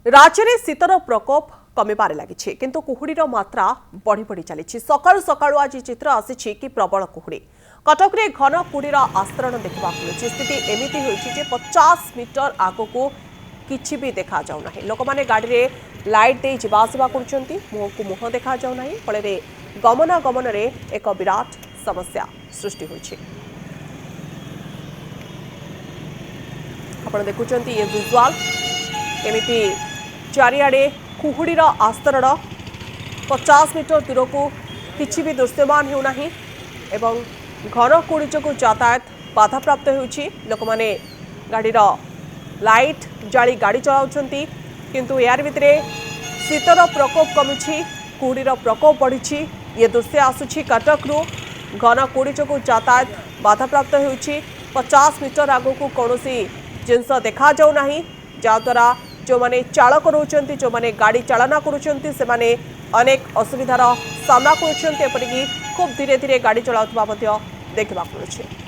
राज्य में शीतर प्रकोप कमिबार लगी किंतु कुहुड़ीर मात्रा बढ़ी बढ़ी चली सकाळु सकाळु आज चित्र आसी कि प्रबल कुहुड़ी कटक रे घन कुहुड़ीर आस्तरण देखा मिलूँ स्थिति एमती होती 50 मीटर आगक किछि भी देखा जाऊना लोक मैंने गाड़ी रे लाइट दे जावासवा कर मुह को मुह देखा जाऊना फल गमनागमन रे एक विराट समस्या सृष्टि होइछि। आपण देखुचंती ये विजुअल केमिति चारिआडे कुहुड़ीर आस्तरण 50 मीटर दूर को किछि भी दृश्यमान होना एवं घन कुहुड़ी जो यातायात बाधाप्राप्त होउछि लोक माने गाड़ीर लाइट जाली गाड़ी चलाउछंती किंतु यार भितरे शीतर प्रकोप कमुछि कुहुड़ीर प्रकोप बढ़ी ये दृश्य आसुछि कटक रु घन कुहुड़ी जो यातायात बाधाप्राप्त होउछि 50 मीटर आगक कौनसी जिनस देखा जाऊ नाही जद्वारा जो माने चालक रोचंती जो माने गाड़ी चालना करुचंती से माने अनेक असुविधार सामना करुचंती एपरिकी खूब धीरे धीरे गाड़ी चलाउथबा मध्य देखबा मिलुछि।